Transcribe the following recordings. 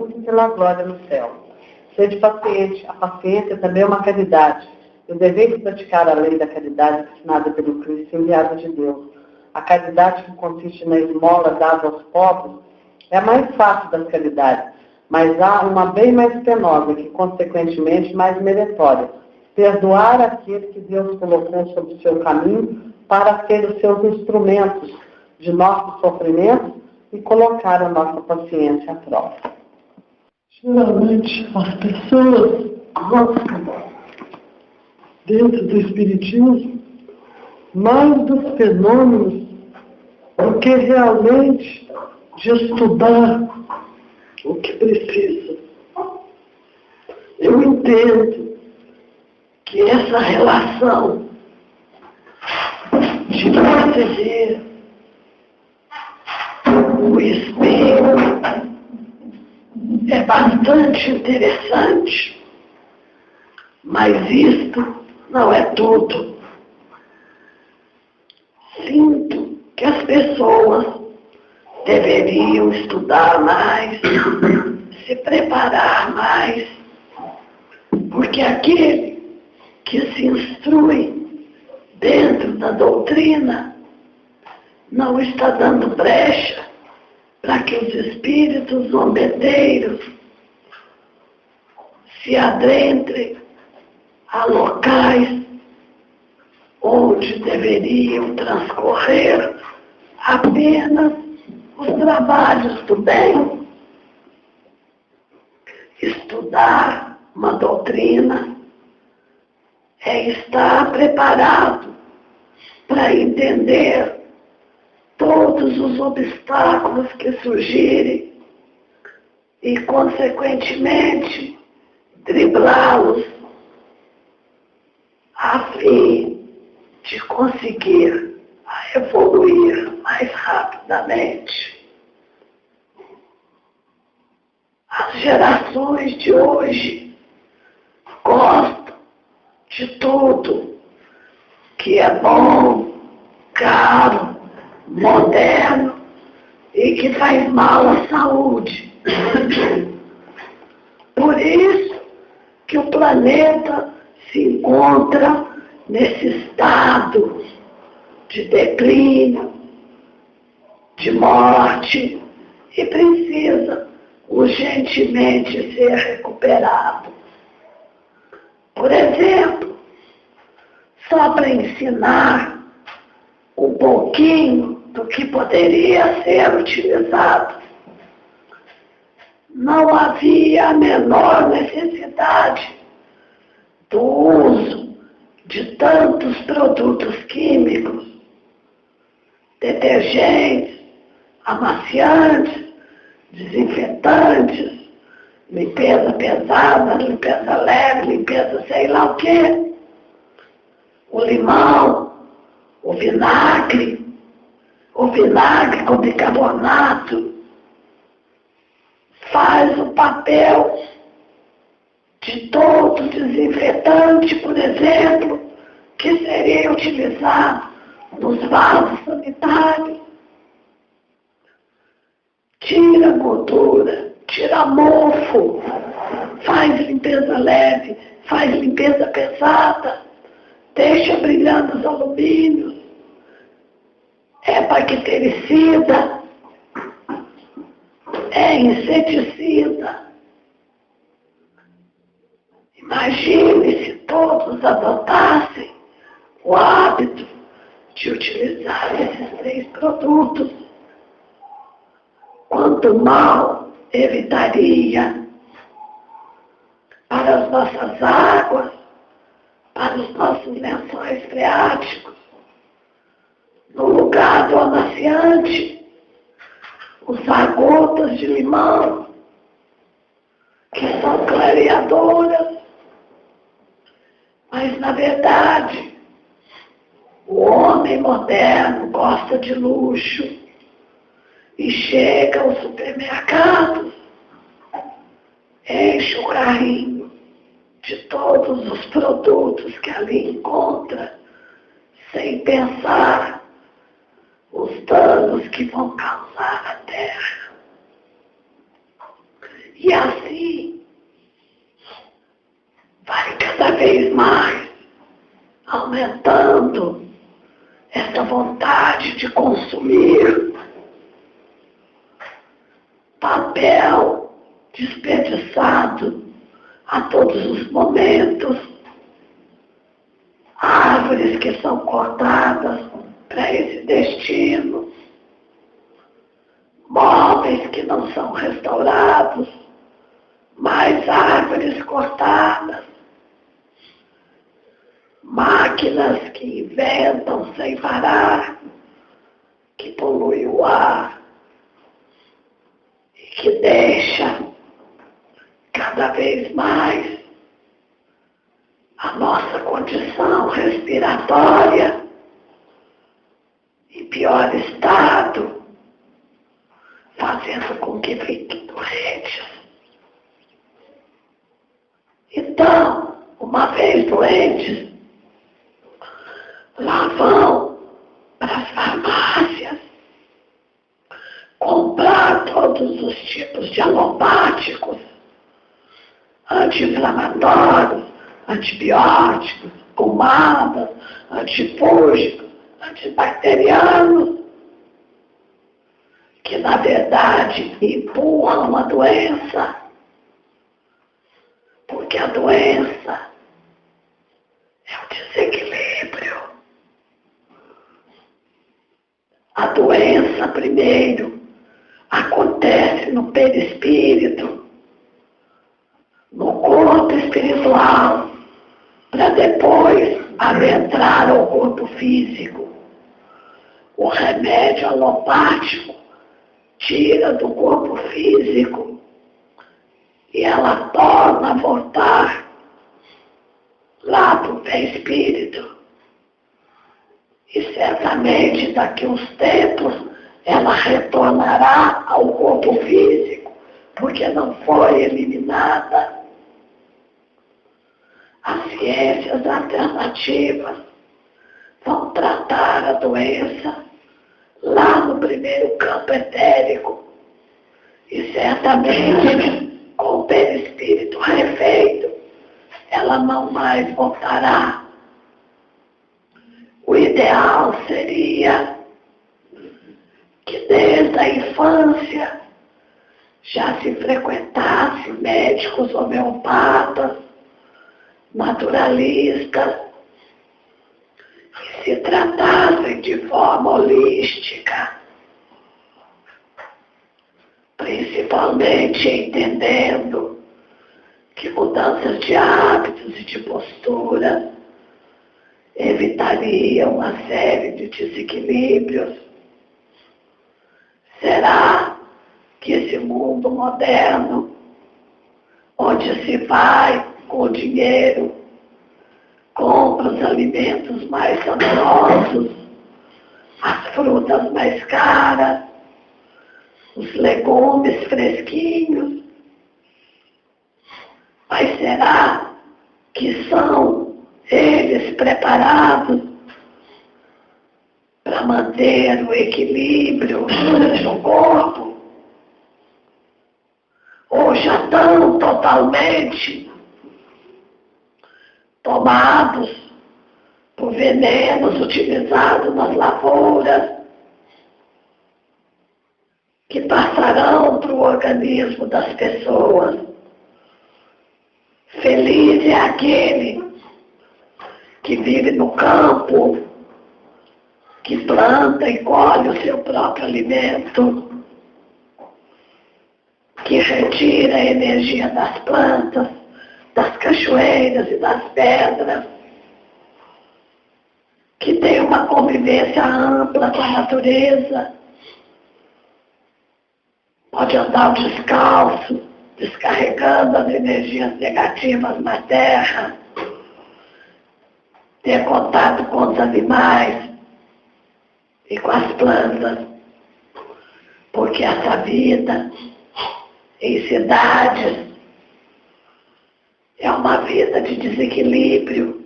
tudo pela glória no céu. Sede paciente. A paciência também é uma caridade. Eu deveis praticar a lei da caridade ensinada pelo Cristo enviado de Deus. A caridade que consiste na esmola dada aos pobres é a mais fácil das caridades, mas há uma bem mais penosa, que consequentemente mais meritória. Perdoar aquele que Deus colocou sobre o seu caminho para ser os seus instrumentos de nossos sofrimentos e colocar a nossa paciência à prova. Geralmente as pessoas gostam, dentro do Espiritismo, mais dos fenômenos do que realmente de estudar o que precisa. Eu entendo que essa relação de perceber o espírito é bastante interessante, mas isto não é tudo. Sinto que as pessoas deveriam estudar mais, se preparar mais, porque aquele que se instrui dentro da doutrina não está dando brecha para que os espíritos zombeteiros se adentrem a locais onde deveriam transcorrer apenas os trabalhos do bem. Estudar uma doutrina é estar preparado para entender todos os obstáculos que surgirem e, consequentemente, driblá-los a fim de conseguir evoluir mais rapidamente. As gerações de hoje gostam de tudo que é bom, caro, moderno e que faz mal à saúde. Por isso que o planeta se encontra nesse estado de declínio, de morte, e precisa urgentemente ser recuperado. Por exemplo, só para ensinar um pouquinho do que poderia ser utilizado, não havia a menor necessidade do uso de tantos produtos químicos, detergentes, amaciantes, desinfetantes, limpeza pesada, limpeza leve, limpeza sei lá o quê, o limão, o vinagre com bicarbonato, faz o papel de todo desinfetante, por exemplo, que seria utilizado nos vasos sanitários. Tira gordura, tira mofo, faz limpeza leve, faz limpeza pesada, deixa brilhando os alumínios, é bactericida, é inseticida. Imagine se todos adotassem o hábito de utilizar esses 3 produtos. Quanto mal evitaria para as nossas águas, para os nossos lençóis freáticos. No lugar do amaciante, usar gotas de limão, que são clareadoras. Mas, na verdade, o homem moderno gosta de luxo e chega aos supermercados, enche o carrinho de todos os produtos que ali encontra, sem pensar os danos que vão causar à terra. E assim vai cada vez mais aumentando essa vontade de consumir papel desperdiçado a todos os momentos, árvores que são cortadas para esse destino, móveis que não são restaurados, mais árvores cortadas, máquinas que inventam sem parar, que poluem o ar e que deixa cada vez mais a nossa condição respiratória em pior estado, fazendo com que fiquem doentes. Então, uma vez doentes, lá vão para as farmácias comprar todos os tipos de alopáticos, anti-inflamatórios, antibióticos, pomadas, antifúngicos, antibacterianos, que na verdade empurram a doença, porque a doença é o desequilíbrio. A doença, primeiro, acontece no perispírito, no corpo espiritual, para depois adentrar ao corpo físico. O remédio alopático tira do corpo físico e ela torna a voltar lá para o perispírito. E certamente daqui a uns tempos ela retornará ao corpo físico, porque não foi eliminada. As ciências alternativas vão tratar a doença lá no primeiro campo etérico e certamente com o perispírito refeito ela não mais voltará. O ideal seria que desde a infância já se frequentasse médicos homeopatas, naturalistas, que se tratassem de forma holística, principalmente entendendo que mudanças de hábitos e de postura evitariam uma série de desequilíbrios. Será que esse mundo moderno, onde se vai com o dinheiro, compra os alimentos mais saborosos, as frutas mais caras, os legumes fresquinhos, mas será que são eles preparados para manter o equilíbrio no corpo? Ou já estão totalmente tomados por venenos utilizados nas lavouras, que passarão para o organismo das pessoas? Feliz é aquele que vive no campo, que planta e colhe o seu próprio alimento, que retira a energia das plantas, das cachoeiras e das pedras, que tem uma convivência ampla com a natureza, pode andar descalço, descarregando as energias negativas na terra, ter contato com os animais e com as plantas, porque essa vida em cidades é uma vida de desequilíbrio,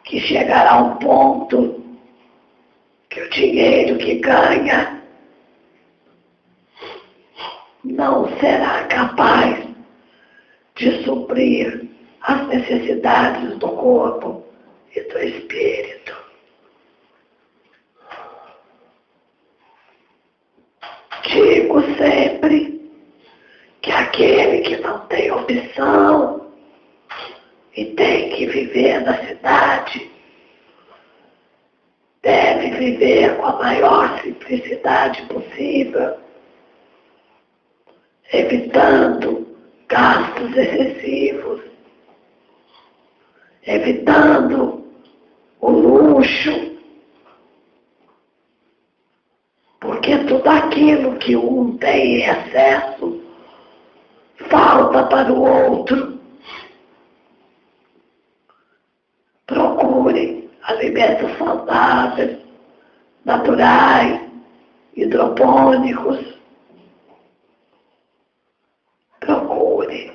que chegará a um ponto que o dinheiro que ganha não será capaz de suprir as necessidades do corpo e do espírito. Digo sempre que aquele que não tem opção e tem que viver na cidade deve viver com a maior simplicidade possível, evitando gastos excessivos, evitando o luxo, porque tudo aquilo que um tem em excesso falta para o outro. Procure alimentos saudáveis, naturais, hidropônicos. Procure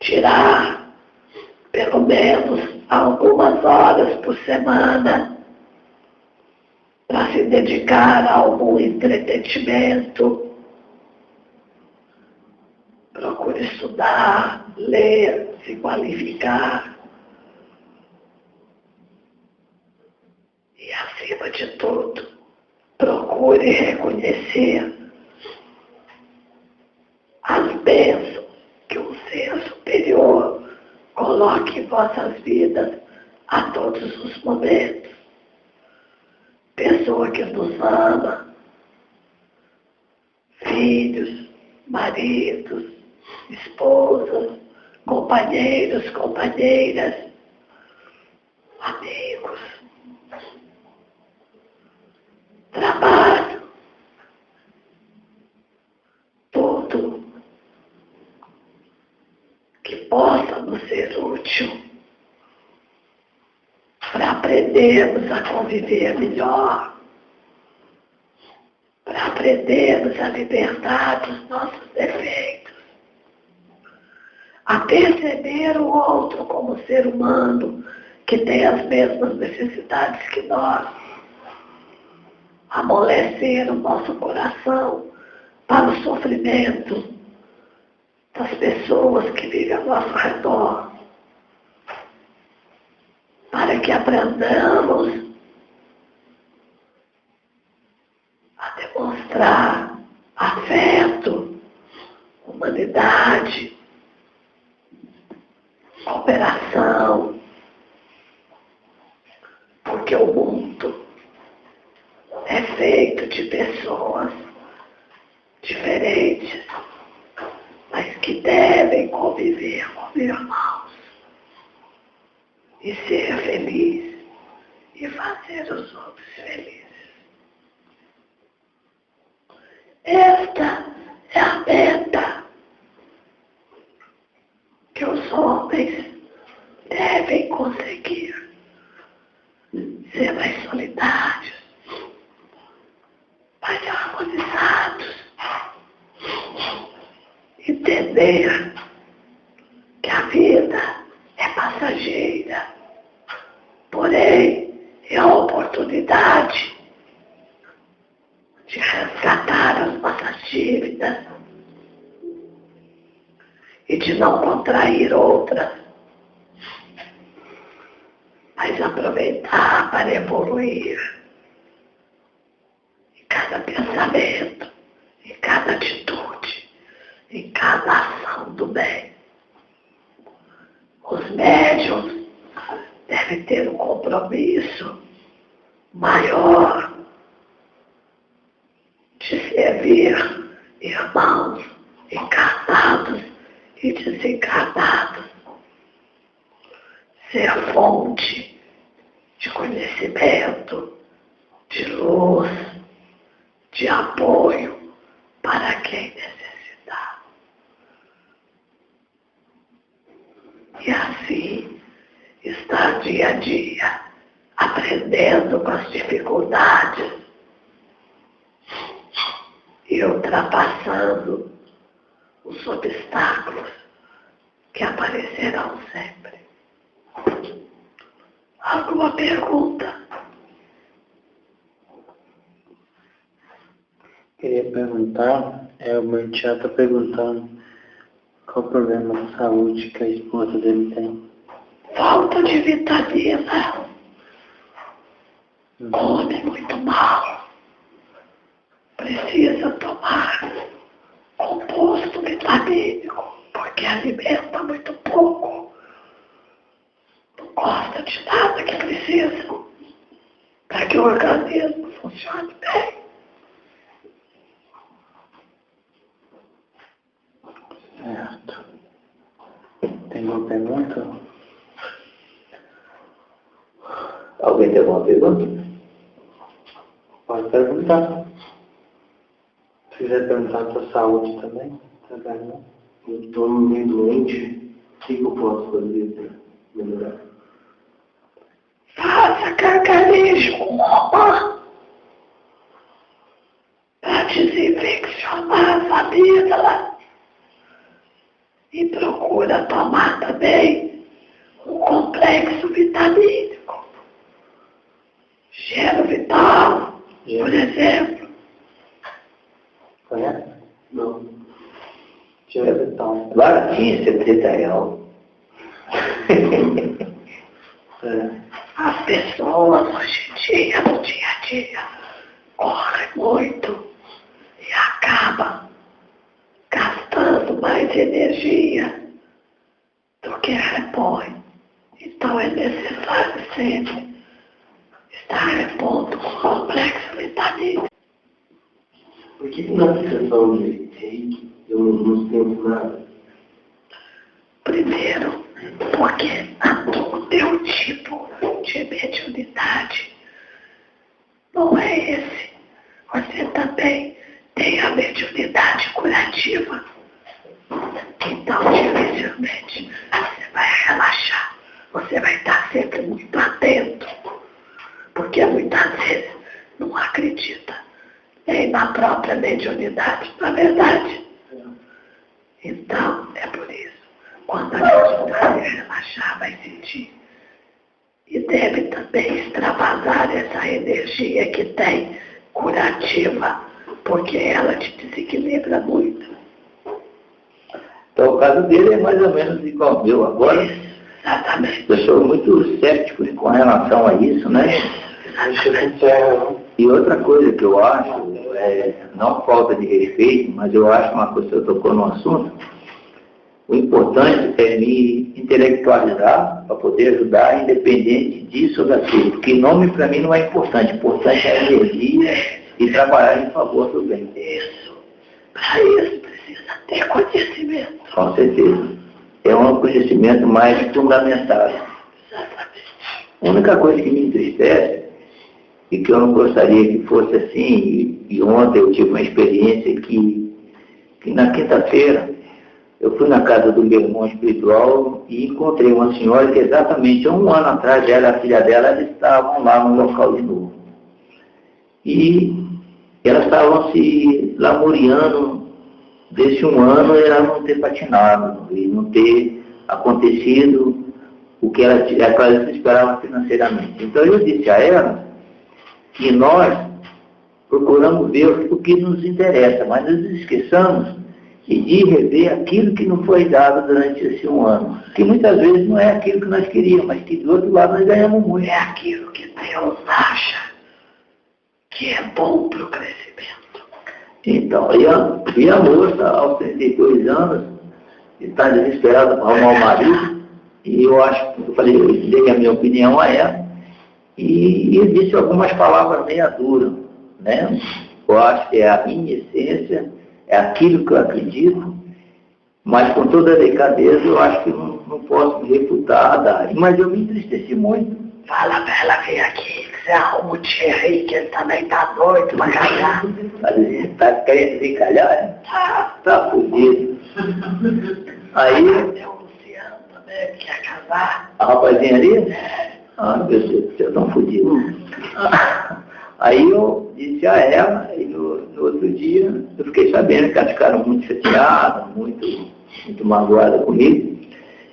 tirar pelo menos algumas horas por semana para se dedicar a algum entretenimento. Procure estudar, ler, se qualificar. E, acima de tudo, procure reconhecer as bênçãos que um ser superior coloque em vossas vidas a todos os momentos. Pessoa que nos ama, filhos, maridos, esposas, companheiros, companheiras, amigos, trabalho, tudo que possa nos ser útil para aprendermos a conviver melhor, para aprendermos a libertar dos nossos defeitos, a perceber o outro como ser humano que tem as mesmas necessidades que nós, amolecer o nosso coração para o sofrimento das pessoas que vivem ao nosso redor, para que aprendamos a demonstrar afeto, humanidade, cooperação, porque o mundo é feito de pessoas diferentes, mas que devem conviver como irmãos e ser feliz e fazer os outros felizes. Esta é a meta que os homens devem conseguir. Ser mais solidários, mais harmonizados, entender que a vida é passageira, porém é a oportunidade de resgatar as nossas dívidas e de não contrair outras, mas aproveitar para evoluir em cada pensamento, em cada atitude, em cada ação do bem. Os médiuns devem ter um compromisso maior de servir irmãos encarnados e desencarnados, ser fonte de conhecimento, de luz, de apoio para quem necessitar. E assim, estar dia a dia aprendendo com as dificuldades e ultrapassando os obstáculos que aparecerão sempre. Alguma pergunta? Queria perguntar, O meu tia está perguntando qual o problema de saúde que a esposa dele tem. Falta de vitamina. Come muito mal. Precisa tomar composto vitamínico, porque alimenta muito pouco. Não gosta de nada que precisa para que o organismo funcione bem. Certo. Tem uma pergunta? Alguém tem alguma pergunta? Pode perguntar. Se quiser perguntar da saúde também, tá bem? Eu estou meio doente. O que eu posso fazer para melhorar? Faça gargarejo com romã para desinfeccionar as amígdalas. E procura tomar também um complexo vitamínico. Gelo Vital, por exemplo. Conhece? Não. Gelo Vital. Baratinho, R$70. As pessoas hoje em dia, no dia a dia, correm muito e acabam gastando mais energia do que repõe. Então é necessário sempre estar repondo com complexo vitamínico. Por que na sessão de reiki eu não sinto nada? Primeiro, porque o teu tipo de mediunidade não é esse. Você também tem a mediunidade curativa. Então, dificilmente, você vai relaxar. Você vai estar sempre muito atento. Porque muitas vezes não acredita nem na própria mediunidade, na verdade. Então, é por isso. Quando a mediunidade relaxar, vai sentir. E deve também extravasar essa energia que tem curativa, porque ela te desequilibra muito. Então o caso dele é mais ou menos igual ao meu. Agora, Exatamente. eu sou muito cético com relação a isso, né? E outra coisa que eu acho, não falta de respeito, mas eu acho uma coisa que eu tocou no assunto, o importante é me intelectualizar para poder ajudar, independente disso ou daquilo. Porque nome para mim não é importante. O importante é a energia e trabalhar em favor do bem. Isso. Para isso precisa ter conhecimento. Com certeza. É um conhecimento mais fundamental. Exatamente. A única coisa que me entristece e que eu não gostaria que fosse assim, e ontem eu tive uma experiência que na quinta-feira eu fui na casa do meu irmão espiritual e encontrei uma senhora que exatamente há 1 ano atrás, ela e a filha dela, elas estavam lá no local de novo. E elas estavam se lamuriando desse 1 ano ela não ter patinado e não ter acontecido o que elas esperavam financeiramente. Então eu disse a ela que nós procuramos ver o que nos interessa, mas nos esqueçamos de rever aquilo que não foi dado durante esse 1 ano. Que muitas vezes não é aquilo que nós queríamos, mas que do outro lado nós ganhamos muito. É aquilo que Deus acha que é bom para o crescimento. Então, e a moça, aos 32 anos, está desesperada para arrumar o marido, e eu dei a minha opinião a ela, e eu disse algumas palavras meia duras, né? Eu acho que é a minha essência, é aquilo que eu acredito, mas com toda a delicadeza eu acho que não posso me refutar a dar. Mas eu me entristeci muito. Fala pra ela vir aqui, que você arruma o tio aí, que ele também tá doido pra casar. Tá querendo desencalhar? Tá fudido. Aí... Tem o Luciano também, que quer casar. A rapazinha ali? Ah, meu Deus do céu, tão fudido. Aí eu disse a ela, e no outro dia eu fiquei sabendo que elas ficaram muito chateadas, muito magoadas comigo.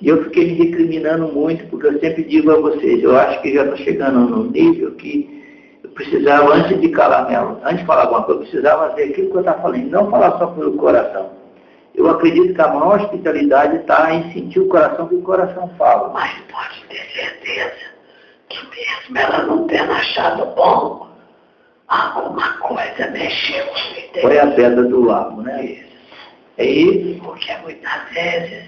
E eu fiquei me recriminando muito, porque eu sempre digo a vocês, eu acho que já estou chegando num nível que eu precisava, antes de calar ela, antes de falar alguma coisa, eu precisava fazer aquilo que eu estava falando, não falar só pelo coração. Eu acredito que a maior hospitalidade está em sentir o coração que o coração fala. Mas pode ter certeza que mesmo ela não tendo achado bom, alguma coisa mexeu com ele. Foi a pedra do lago, né? Isso. É isso. Porque muitas vezes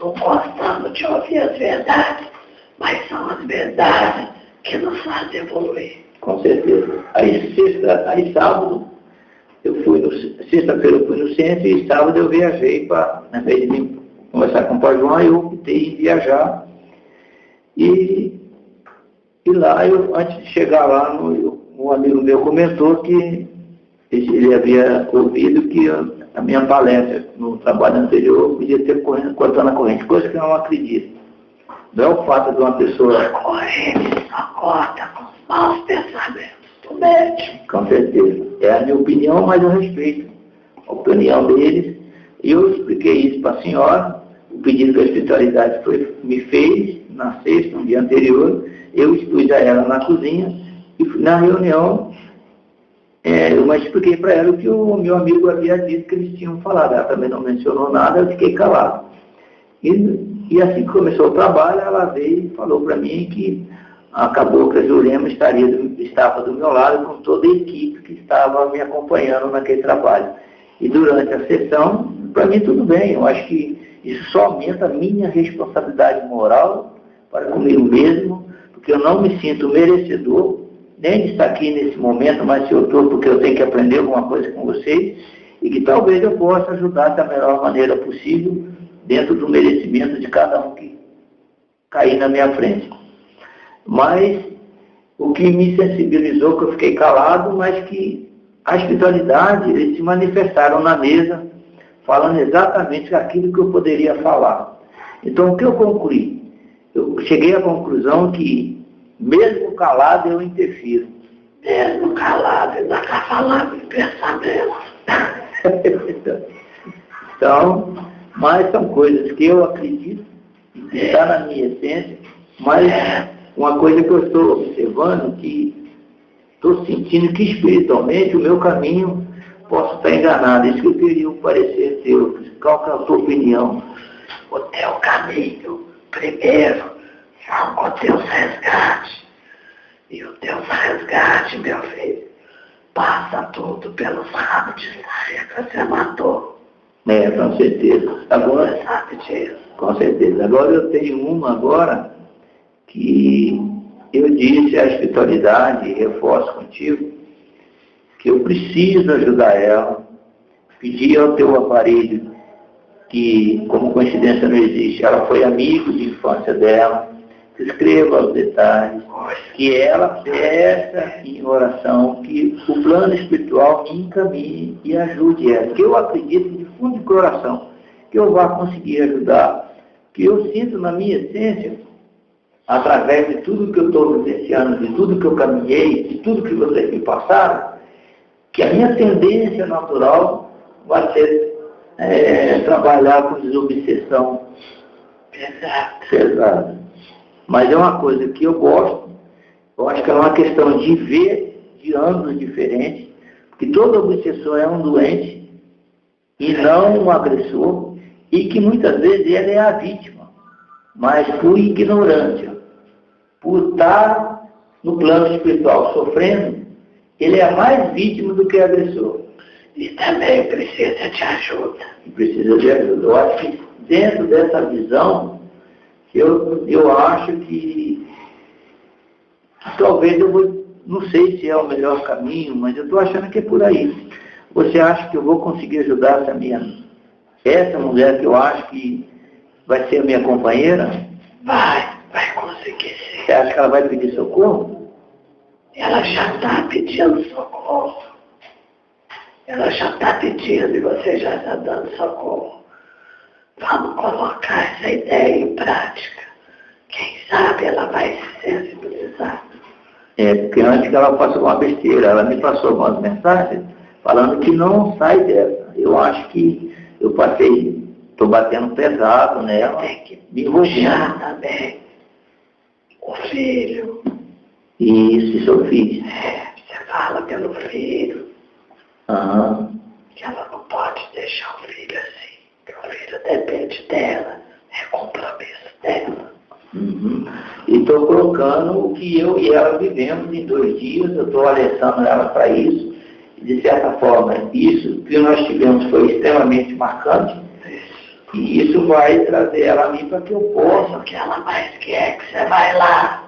não gostamos de ouvir as verdades, mas são as verdades que nos fazem evoluir. Com certeza. Aí sábado, sexta-feira eu fui no centro e sábado eu viajei para, ao invés de conversar com o Pai João, eu optei em viajar. E lá, antes de chegar lá, um amigo meu comentou que ele havia ouvido que a minha palestra no trabalho anterior podia ter cortando a corrente, coisa que eu não acredito. Não é o fato de uma pessoa... A corrente só corta com os maus pensamentos do médium. Com certeza. É a minha opinião, mas eu respeito a opinião deles. E eu expliquei isso para a senhora, o pedido que a espiritualidade me fez na sexta, no dia anterior. Eu expus a ela na cozinha e na reunião eu expliquei para ela o que o meu amigo havia dito que eles tinham falado. Ela também não mencionou nada, eu fiquei calado. E assim que começou o trabalho, ela veio e falou para mim que a Cabocla Jurema estava do meu lado com toda a equipe que estava me acompanhando naquele trabalho. E durante a sessão, para mim tudo bem, eu acho que isso só aumenta a minha responsabilidade moral para comigo mesmo, porque eu não me sinto merecedor nem de estar aqui nesse momento, mas se eu estou porque eu tenho que aprender alguma coisa com vocês, e que talvez eu possa ajudar da melhor maneira possível, dentro do merecimento de cada um que cair na minha frente. Mas o que me sensibilizou, que eu fiquei calado, mas que a espiritualidade, eles se manifestaram na mesa, falando exatamente aquilo que eu poderia falar. Então, o que eu concluí? Eu cheguei à conclusão que, mesmo calado, eu interfiro. Mesmo calado, ainda está falando de pensamento. Então, mas são coisas que eu acredito, que está na minha essência, mas uma coisa que eu estou observando, que estou sentindo que espiritualmente o meu caminho posso estar enganado. Isso que eu queria o parecer seu. Qual que é a sua opinião? O teu caminho, primeiro, é o teu resgate. E o teu resgate, meu filho, passa tudo pelos rabos de saia que você matou. Com certeza. Agora, Você sabe disso. Com certeza. Agora eu tenho uma agora que eu disse à espiritualidade, e reforço contigo, que eu preciso ajudar ela. Pedi ao teu aparelho, que como coincidência não existe, ela foi amigo de infância dela, que escreva os detalhes, que ela peça em oração, que o plano espiritual me encaminhe e ajude ela. Que eu acredito de fundo de coração que eu vá conseguir ajudar, que eu sinto na minha essência, através de tudo que eu estou vivenciando, de tudo que eu caminhei, de tudo que vocês me passaram, que a minha tendência natural vai ser trabalhar com desobsessão pesada. Mas é uma coisa que eu gosto, eu acho que é uma questão de ver de ângulos diferentes, porque todo obsessor é um doente e não um agressor, e que muitas vezes ele é a vítima, mas por ignorância, por estar no plano espiritual sofrendo, ele é mais vítima do que agressor. E também precisa de ajuda. Precisa de ajuda. Eu acho que dentro dessa visão, eu acho que talvez eu vou, não sei se é o melhor caminho, mas eu estou achando que é por aí. Você acha que eu vou conseguir ajudar essa mulher que eu acho que vai ser a minha companheira? Vai conseguir ser. Você acha que ela vai pedir socorro? Ela já está pedindo socorro. Ela já está pedindo e você já está dando socorro. Vamos colocar essa ideia em prática. Quem sabe ela vai se sensibilizar. Porque antes que ela faça uma besteira, ela me passou algumas mensagens falando que não sai dessa. Eu acho que eu estou batendo pesado nela. Tem que me envolvendo também o filho. Isso eu fiz. Você fala pelo filho. Que ela não pode deixar o filho assim. Que o filho depende dela. É compromisso dela. E estou colocando o que eu e ela vivemos em 2 dias. Eu estou alertando ela para isso. De certa forma, isso que nós tivemos foi extremamente marcante. E isso vai trazer ela a mim para que eu possa. O que ela mais quer que você vai lá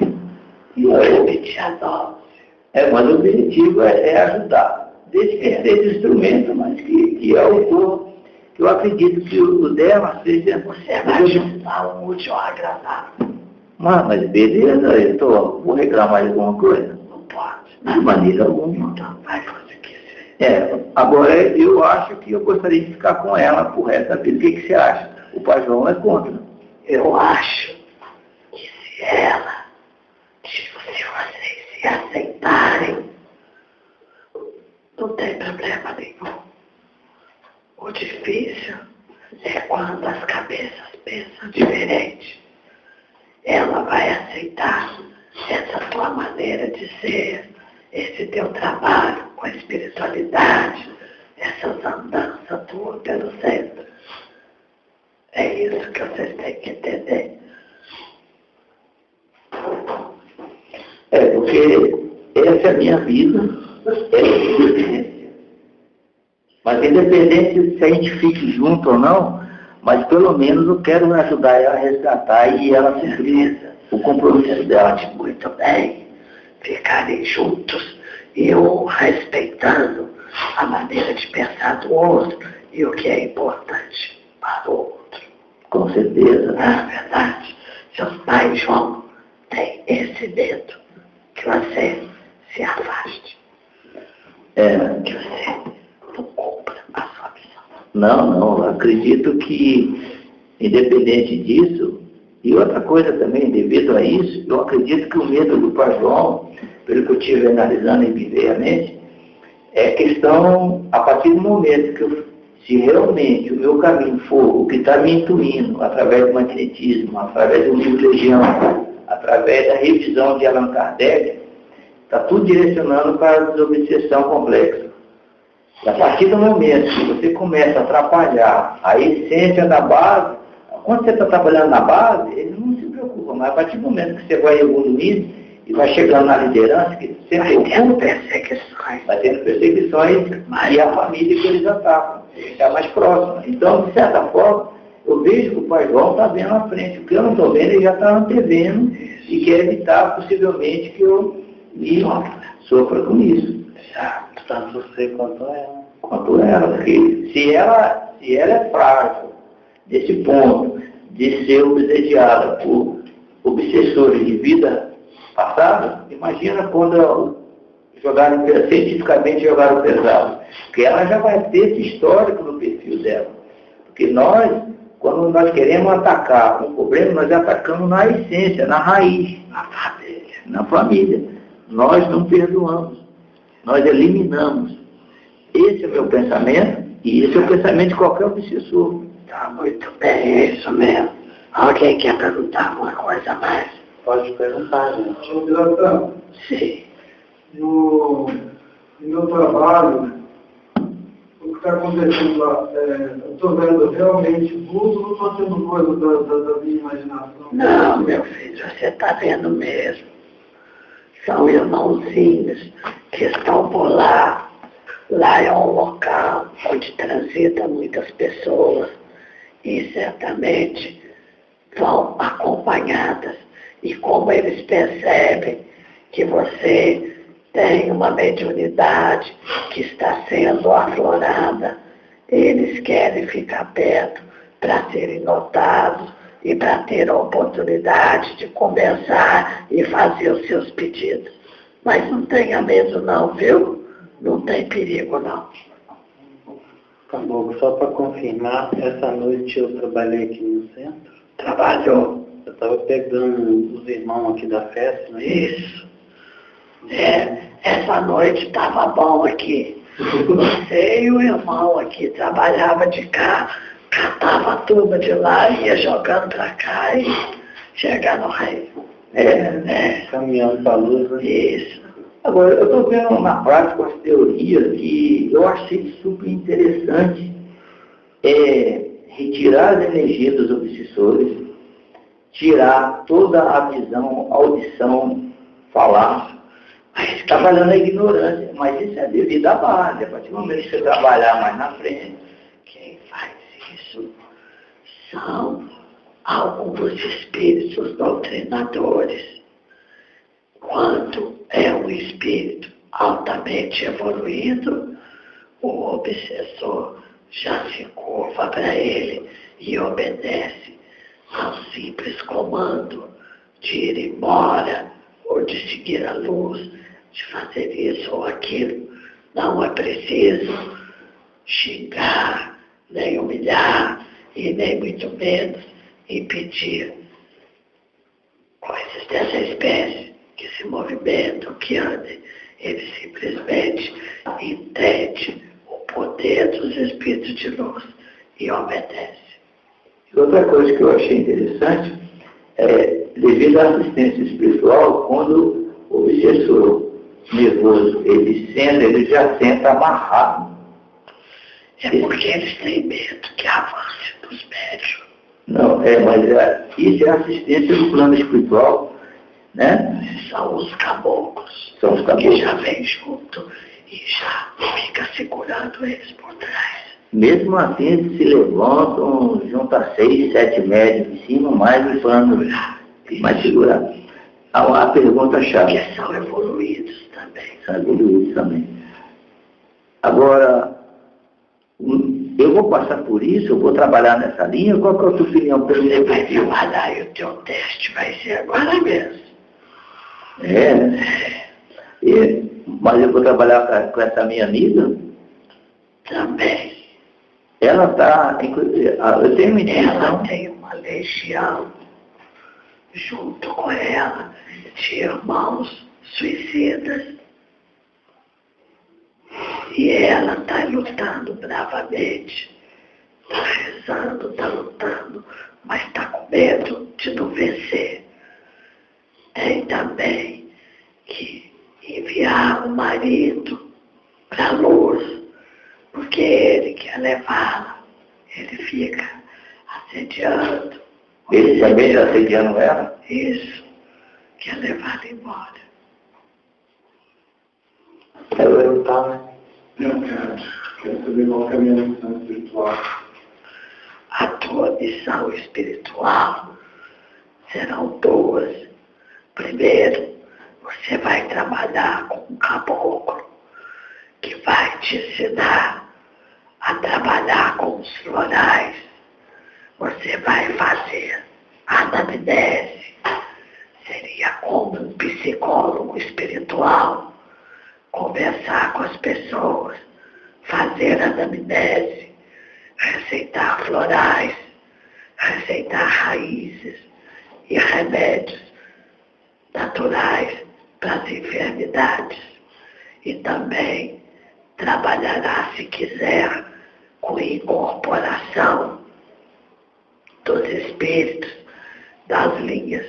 e repetir a dose. Mas o objetivo é ajudar. Desde que seja instrumento, mas que é o que eu acredito que o dela seja. Você vai ajudar o útil ao agradável. Mas beleza, vou reclamar de alguma coisa? Não pode. De maneira alguma. Então vai fazer o que quiser. Agora eu acho que eu gostaria de ficar com ela pro resto da vida. O que você acha? O pai João é contra. Eu acho que se vocês se aceitarem, não tem problema nenhum. O difícil é quando as cabeças pensam diferente. Ela vai aceitar essa tua maneira de ser, esse teu trabalho com a espiritualidade, essas andanças tuas pelo centro. É isso que vocês têm que entender. Porque essa é a minha vida, é a minha vivência. Mas independente se a gente fique junto ou não, mas pelo menos eu quero ajudar ela a resgatar e ela cumprir o compromisso dela. Muito bem, ficarem juntos e um respeitando a maneira de pensar do outro e o que é importante para o outro. Com certeza. Na verdade, seus pais, João, têm esse medo que você se afaste. Que você não cumpra a sua missão. Não, acredito que, independente disso, e outra coisa também, devido a isso, eu acredito que o medo do pai João, pelo que eu estive analisando e viver a mente, é questão, a partir do momento que se realmente o meu caminho for o que está me intuindo, através do magnetismo, através do livro Legião, através da revisão de Allan Kardec, está tudo direcionando para a desobsessão complexa. E a partir do momento que você começa a atrapalhar a essência da base, quando você está trabalhando na base, ele não se preocupa, mas a partir do momento que você vai evoluindo e vai chegando na liderança, que você vai tendo perseguições. Vai tendo perseguições e a família que eles atacam, está mais próxima. Então, de certa forma, eu vejo que o pai João está vendo à frente. O que eu não estou vendo, ele já está antevendo e quer evitar, possivelmente, que eu sofra com isso. Tanto você quanto ela. Quanto ela, porque se ela é frágil desse ponto de ser obsediada por obsessores de vida passada, imagina quando cientificamente jogaram pesado. Porque ela já vai ter esse histórico no perfil dela. Porque quando nós queremos atacar um problema, nós atacamos na essência, na raiz, na família. Nós não perdoamos. Nós eliminamos. Esse é o meu pensamento e esse é o pensamento de qualquer obsessor. Tá muito bem, é isso mesmo. Alguém quer perguntar alguma coisa a mais? Pode perguntar, gente. Dilatão, Sim. no meu trabalho, o que está acontecendo lá, eu estou vendo realmente vulto ou estou tendo coisa da minha imaginação? Não, meu filho, você está vendo mesmo. São irmãozinhos que estão por lá. Lá é um local onde transitam muitas pessoas e certamente vão acompanhadas. E como eles percebem que você tem uma mediunidade que está sendo aflorada, eles querem ficar perto para serem notados e para ter a oportunidade de conversar e fazer os seus pedidos. Mas não tenha medo não, viu? Não tem perigo não. Caboclo, só para confirmar, essa noite eu trabalhei aqui no centro. Trabalhou. Eu estava pegando os irmãos aqui da festa, não é isso? Essa noite estava bom aqui. Você e o irmão aqui trabalhava de cá, catava a turma de lá, ia jogando para cá e chega no rei. Caminhando para a luz, né? Isso. Agora, eu estou vendo na prática umas teorias que eu achei super interessante. Retirar a energia dos obsessores, tirar toda a visão, audição, falar, trabalhando a ignorância. Mas isso é devido à base. A partir do momento que você trabalhar mais na frente. Quem faz isso são alguns espíritos doutrinadores. Quando é um espírito altamente evoluído, o obsessor já se curva para ele e obedece ao simples comando de ir embora, ou de seguir a luz, de fazer isso ou aquilo. Não é preciso xingar, nem humilhar, e nem muito menos impedir coisas dessa espécie que se movimentam, que andem. Ele simplesmente entende o poder dos espíritos de luz e obedece. Outra coisa que eu achei interessante devido à assistência espiritual, quando o obsessor nervoso ele já senta amarrado. É porque eles têm medo que avance dos médios. Não, mas isso é assistência do plano espiritual, né? São os caboclos. São os caboclos. Que já vem junto e já fica segurando eles por trás. Mesmo assim, eles se levantam, juntam 6, 7 médios em cima, mais o plano mais segurado. A pergunta-chave. Que são evoluídos também. São evoluídos também. Agora, eu vou passar por isso, eu vou trabalhar nessa linha, qual que é a tua opinião? Você vai trabalhar e o teu teste vai ser agora mesmo. Mas eu vou trabalhar com essa minha amiga? Também. Ela está, eu tenho uma intenção. Ela tem uma legião junto com ela de irmãos suicidas. E ela está lutando bravamente, está rezando, está lutando, mas está com medo de não vencer. Tem também que enviar o marido para a luz, porque ele quer levá-la. Ele fica assediando. Ele também está assediando ela? Isso, quer levá-la embora. Quero perguntar, né? Eu quero saber qual que é a minha missão espiritual. A tua missão espiritual serão duas. Primeiro, você vai trabalhar com um caboclo que vai te ensinar a trabalhar com os florais. Você vai fazer anamnese. Seria como um psicólogo espiritual. Conversar com as pessoas, fazer anamnese, receitar florais, receitar raízes e remédios naturais para as enfermidades. E também trabalhará, se quiser, com incorporação dos espíritos, das linhas,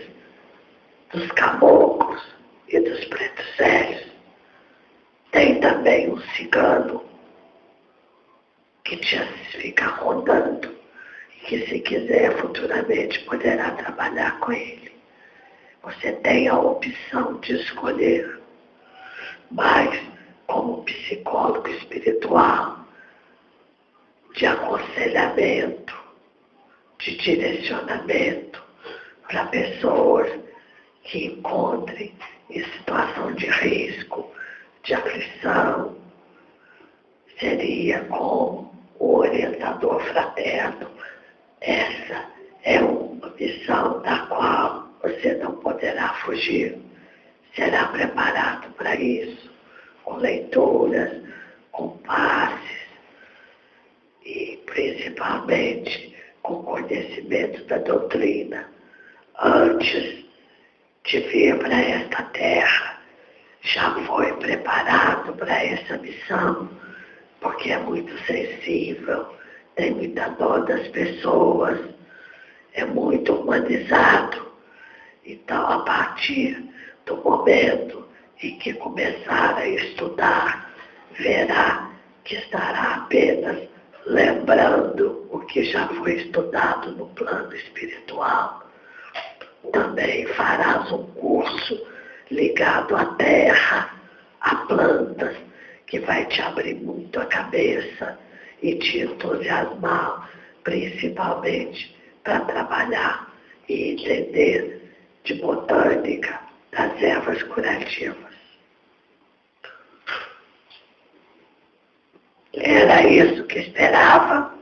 dos caboclos e dos pretos velhos. Tem também um cigano que te fica rondando e que, se quiser, futuramente poderá trabalhar com ele. Você tem a opção de escolher, mas como psicólogo espiritual, de aconselhamento, de direcionamento para pessoas que encontrem em situação de risco, de aflição, seria como o orientador fraterno. Essa é uma missão da qual você não poderá fugir. Será preparado para isso, com leituras, com passes e principalmente com conhecimento da doutrina. Antes de vir para esta terra, já foi preparado para essa missão, porque é muito sensível, tem muita dor das pessoas, é muito humanizado Então, a partir do momento em que começar a estudar, verá que estará apenas lembrando o que já foi estudado no plano espiritual. Também farás um curso ligado à terra, a plantas, que vai te abrir muito a cabeça e te entusiasmar, principalmente para trabalhar e entender de botânica das ervas curativas. Era isso que esperava?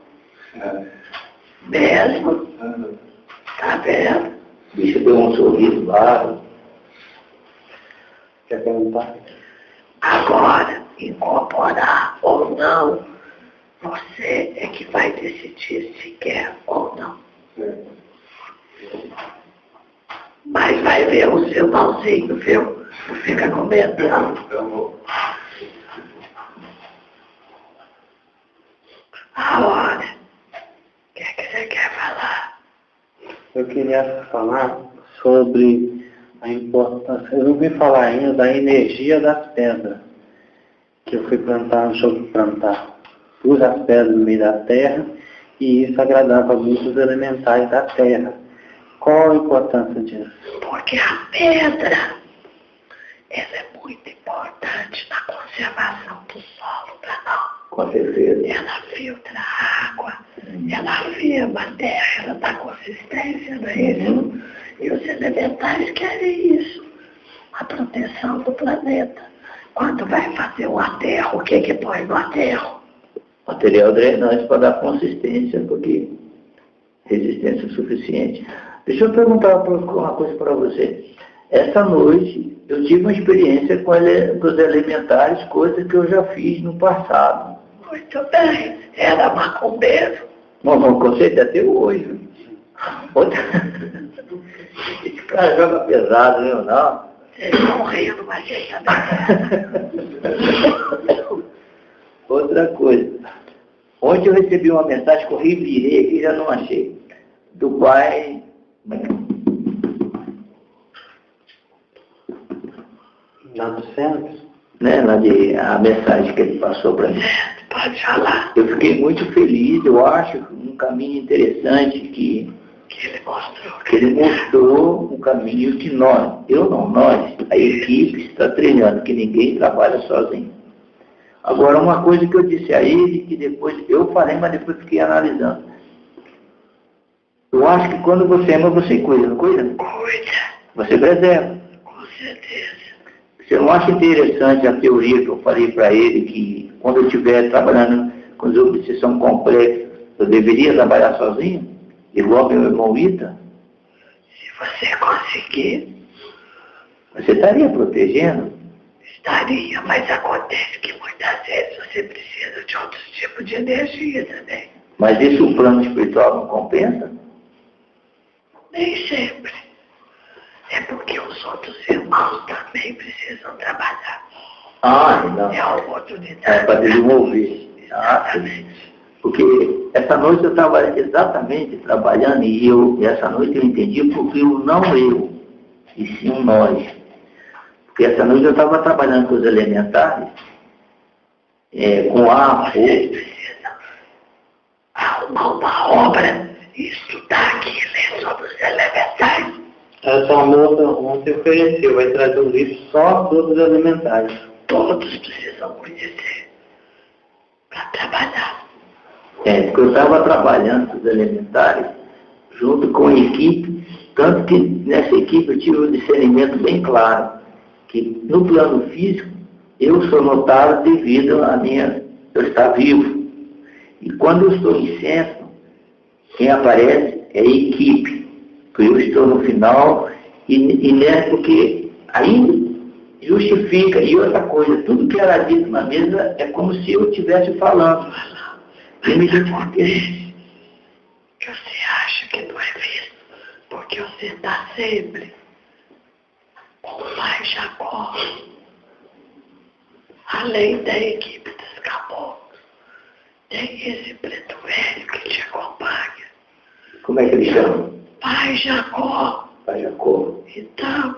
Mesmo? Tá vendo? O bicho deu um sorriso lá. Quer perguntar? Agora, incorporar ou não, você é que vai decidir se quer ou não. Mas vai ver o seu malzinho, viu? Não fica comentando. Agora, o que é que você quer falar? Eu queria falar sobre a importância, eu não ouvi falar ainda da energia das pedras, que eu fui plantar, pus as pedras no meio da terra, e isso agradava muito os elementais da terra. Qual a importância disso? Porque a pedra, ela é muito importante na conservação do solo para nós. Com certeza. Ela filtra a água, ela afirma a terra, ela dá consistência, não é isso? E os elementais querem isso, a proteção do planeta. Quando vai fazer um aterro, o que põe no aterro? Material drenante para dar consistência, porque resistência suficiente. Deixa eu perguntar uma coisa para você. Essa noite eu tive uma experiência com os elementares, coisa que eu já fiz no passado. Muito bem, era macumbeiro. Mas o conceito é até hoje. Esse cara joga pesado, viu? Não? Vocês estão rindo, mas vocês também. Outra coisa. Ontem eu recebi uma mensagem que eu revirei aqui e já não achei. Do pai. Lá do centro? Né, a mensagem que ele passou para mim. Pode falar. Eu fiquei muito feliz, eu acho um caminho interessante que ele mostrou um caminho que nós, a equipe está treinando, que ninguém trabalha sozinho. Agora, uma coisa que eu disse a ele, que depois eu falei, mas depois fiquei analisando. Eu acho que quando você ama, você cuida, não cuida? Cuida. Você preserva. Com certeza. Você não acha interessante a teoria que eu falei para ele, que quando eu estiver trabalhando com as obsessão complexa, eu deveria trabalhar sozinho? Igual meu irmão Ita? Se você conseguir. Você estaria protegendo? Estaria, mas acontece que muitas vezes você precisa de outros tipos de energia também. Mas isso o plano espiritual não compensa? Nem sempre. É porque os outros irmãos também precisam trabalhar. Não. É a oportunidade. É para desenvolver. Exatamente. Porque essa noite eu estava exatamente trabalhando e essa noite eu entendi porque o não eu, e sim o nós. Porque essa noite eu estava trabalhando com os elementares, com ar, Vocês precisam arrumar uma obra e estudar aqui e ler sobre os elementais. Essa moça ontem ofereceu, vai trazer um livro só sobre os elementares. Todos precisam conhecer para trabalhar. Porque eu estava trabalhando com os elementares, junto com a equipe, tanto que nessa equipe eu tive um discernimento bem claro, que no plano físico eu sou notável devido a eu estar vivo. E quando eu estou em centro, quem aparece é a equipe, que eu estou no final, porque aí justifica. E outra coisa, tudo que era dito na mesa é como se eu estivesse falando. Eu me identifiquei. Que você acha que não é visto, porque você está sempre com o pai Jacó, além da equipe dos caboclos, tem esse preto velho que te acompanha. Como é que ele chama? Pai Jacó. Pai Jacó. Então,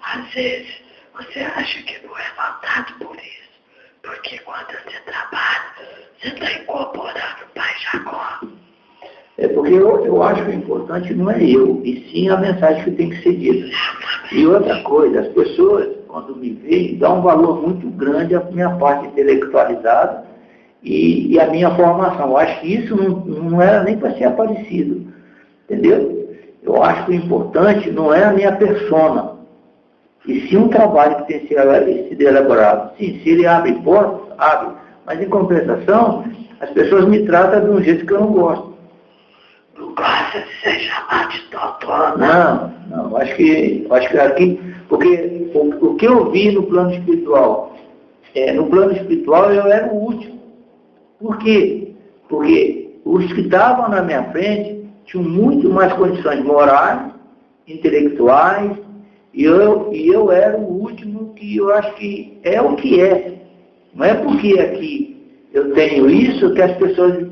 às vezes, você acha que não é voltado por isso. Porque quando você trabalha, você está incorporando o Pai Jacó. É porque eu acho que o importante não é eu, e sim a mensagem que tem que ser dita. E outra coisa, as pessoas, quando me veem, dão um valor muito grande à minha parte intelectualizada e à minha formação. Eu acho que isso não era nem para ser aparecido, entendeu? Eu acho que o importante não é a minha persona, e sim um trabalho que tem sido elaborado. Sim, se ele abre portas, abre, mas em compensação, as pessoas me tratam de um jeito que eu não gosto. Não gosta de ser chamado de doutor, não? Não, acho que aqui, porque o que eu vi no plano espiritual, eu era o último. Por quê? Porque os que estavam na minha frente tinham muito mais condições morais, intelectuais, e eu era o último, que eu acho que é o que é. Não é porque aqui eu tenho isso que as pessoas,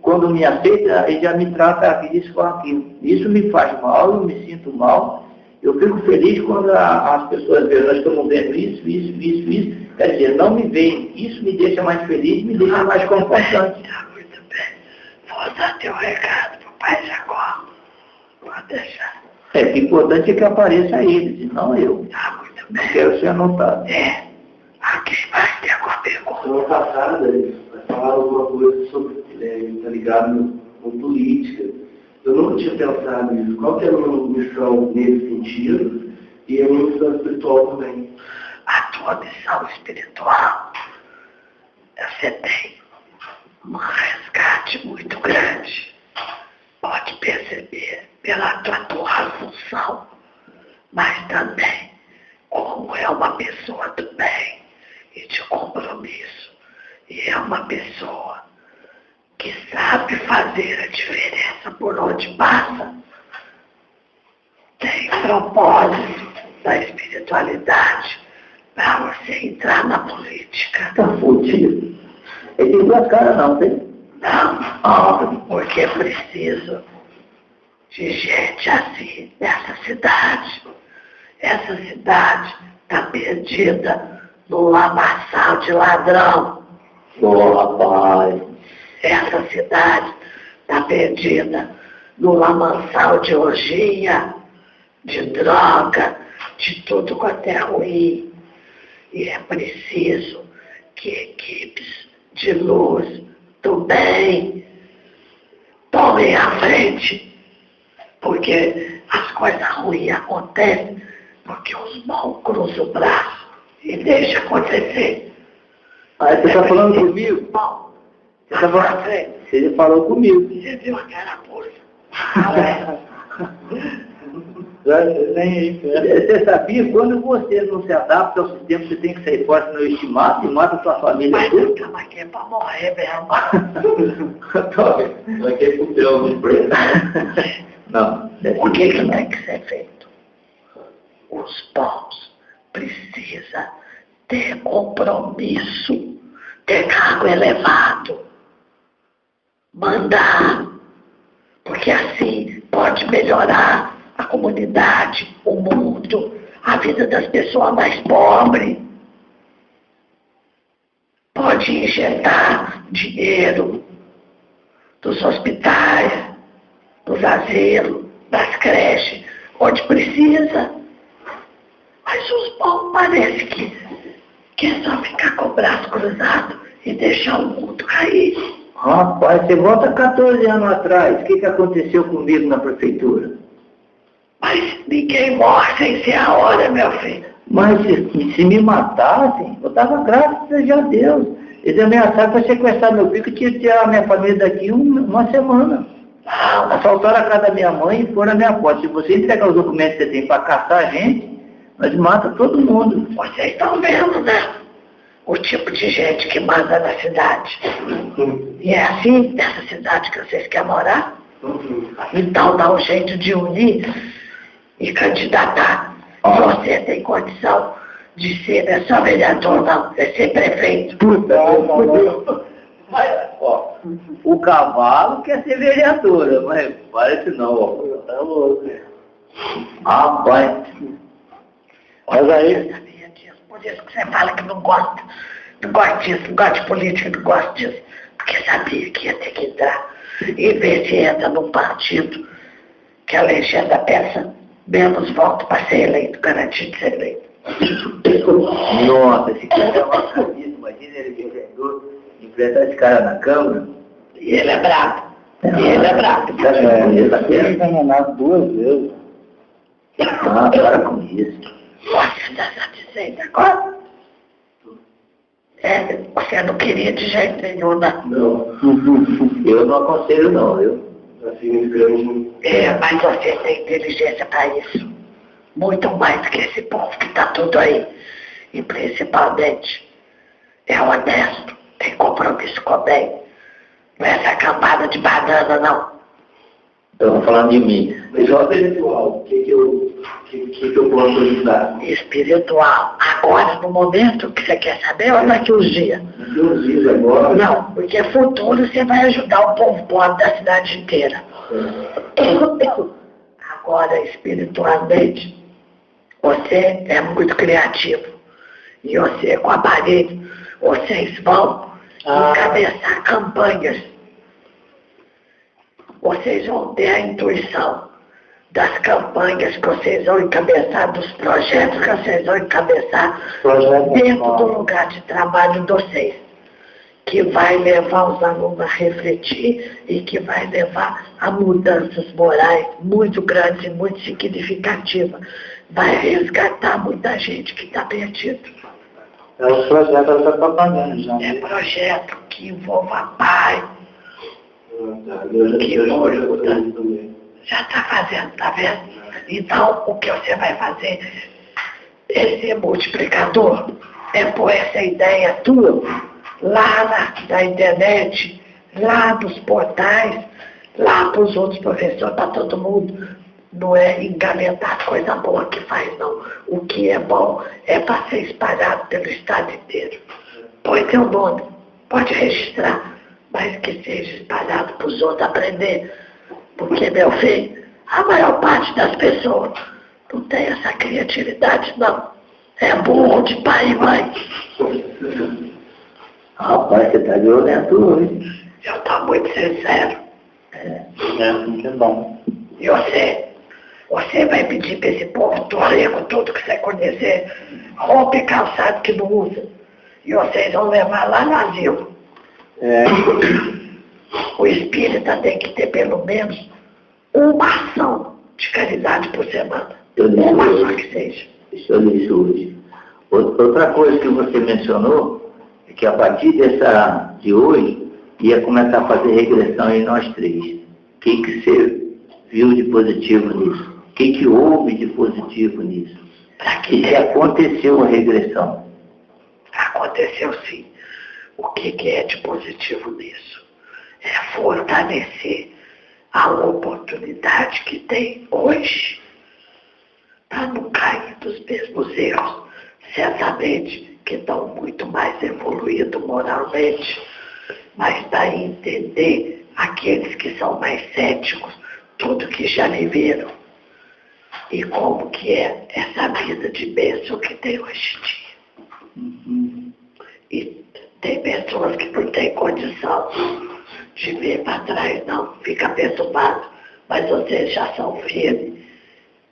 quando me aceitam, já me tratam isso com aquilo. Isso me faz mal, eu me sinto mal. Eu fico feliz quando as pessoas veem, nós estamos vendo isso. Quer dizer, não me veem. Isso me deixa mais feliz, me deixa mais confortante. Muito bem. Vou dar teu recado pro Pai Jacó. Pode deixar. O importante é que apareça eles, e não eu. Muito bem. Não quero ser anotado. Aqui vai ter alguma pergunta. Semana passada, vai falar alguma coisa sobre, tá ligado com política. Eu nunca tinha pensado nisso. Qual que é a minha missão nesse sentido? E a minha missão espiritual também. A tua missão espiritual, você tem um resgate muito grande. Pode perceber pela tua atual função, mas também como é uma pessoa do bem e de compromisso. E é uma pessoa que sabe fazer a diferença por onde passa. Tem propósito da espiritualidade para você entrar na política. Tá fudido. Ele tem duas caras não, tem? Não, porque é preciso de gente assim nessa cidade. Essa cidade está perdida no lamaçal de ladrão. Rapaz. Essa cidade está perdida no lamaçal de orgia, de droga, de tudo quanto é ruim. E é preciso que equipes de luz do bem tomem a frente, porque as coisas ruins acontecem porque os bons cruzam o braço e deixam acontecer. Aí você está falando comigo? Bom, Você falou comigo. você viu a carapuça? Você sabia, quando você não se adapta ao sistema, você tem que sair fora, senão ele te mata e mata a sua família. Mas eu estava aqui para morrer mesmo. Vai ter que ter algum preço. Não. O que tem que ser feito? Os bons precisam ter compromisso, ter cargo elevado, mandar, porque assim pode melhorar a comunidade, o mundo, a vida das pessoas mais pobres. Pode injetar dinheiro dos hospitais, dos asilos, das creches, onde precisa. Mas os bons parece que é só ficar com o braço cruzado e deixar o mundo cair. Rapaz, você volta 14 anos atrás. O que aconteceu comigo na prefeitura? Mas ninguém morre sem ser a hora, meu filho. Mas se me matassem, eu estava graças a Deus. Eles ameaçaram para sequestrar meu filho, que tinha que tirar a minha família daqui uma semana. Assaltaram a casa da minha mãe e foram na minha porta. Se você entregar os documentos que você tem para caçar a gente, nós matamos todo mundo. Vocês estão vendo, né? O tipo de gente que manda na cidade. E é assim, nessa cidade que vocês querem morar? Então dá um jeito de unir e candidatar. Você tem condição de ser, não é só vereador, não, é ser prefeito. Ó, o cavalo quer ser vereadora, mas parece não, ó. Rapaz, Mas aí, Eu sabia disso. Por isso que você fala que não gosta disso, não gosta de política, não gosta disso. Porque sabia que ia ter que entrar. E ver se entra num partido que a legenda peça menos votos para ser eleito, garantido de ser eleito. nossa, esse cara é uma cabeça, imagina ele vereador, enfrentar esse cara na Câmara. E ele é brabo. E ele é brabo. ele foi envenenado 2 vezes. Ah, para com isso. Você está satisfeito agora? Você não queria de jeito nenhum, né? Não, Eu não aconselho não, viu? assim, grande. Mas você tem inteligência para isso. Muito mais que esse povo que está tudo aí. E principalmente, é honesto, tem compromisso com o bem. Não é essa cambada de banana, não. Estamos falando de mim. Mas o espiritual, o que eu posso ajudar? Espiritual. Agora, no momento que você quer saber, ou daqui uns dias? Daqui uns dias agora. Não, porque futuro você vai ajudar o povo pobre da cidade inteira. Agora, espiritualmente, você é muito criativo. E você, com a parede, vocês vão encabeçar campanhas. Vocês vão ter a intuição das campanhas que vocês vão encabeçar, dos projetos que vocês vão encabeçar dentro do lugar de trabalho de vocês, que vai levar os alunos a refletir e que vai levar a mudanças morais muito grandes e muito significativas. Vai resgatar muita gente que está perdida. É o projeto que está propagando já. É projeto que envolva pai, Eu já fazendo também. já está fazendo, tá vendo? Então, o que você vai fazer, esse multiplicador, é pôr essa ideia tua lá na internet, lá nos portais, lá para os outros professores, para todo mundo. Não é engavetar coisa boa que faz, não. O que é bom é para ser espalhado pelo estado inteiro. Põe teu nome, pode registrar, mas que seja espalhado para os outros aprender. Porque, meu filho, a maior parte das pessoas não tem essa criatividade, não. É burro de pai e mãe. Rapaz, você está violento hoje. Eu estou muito sincero. Que bom. E você vai pedir para esse povo torreco, tudo que você conhecer, roupa e calçado que não usa. E vocês vão levar lá no asilo. O espírita tem que ter pelo menos uma ação de caridade por semana. Uma só que seja. Isso eu li hoje. Outra coisa que você mencionou é que a partir de hoje ia começar a fazer regressão em nós três. O que você viu de positivo nisso? O que houve de positivo nisso? E que aconteceu a regressão? Aconteceu sim. O que é de positivo nisso? É fortalecer a oportunidade que tem hoje para não cair dos mesmos erros. Certamente que estão muito mais evoluídos moralmente, mas para entender aqueles que são mais céticos, tudo que já viveram e como que é essa vida de bênção que tem hoje em dia. E tem pessoas que não têm condição de ver para trás, não, fica perturbado, mas vocês já são firmes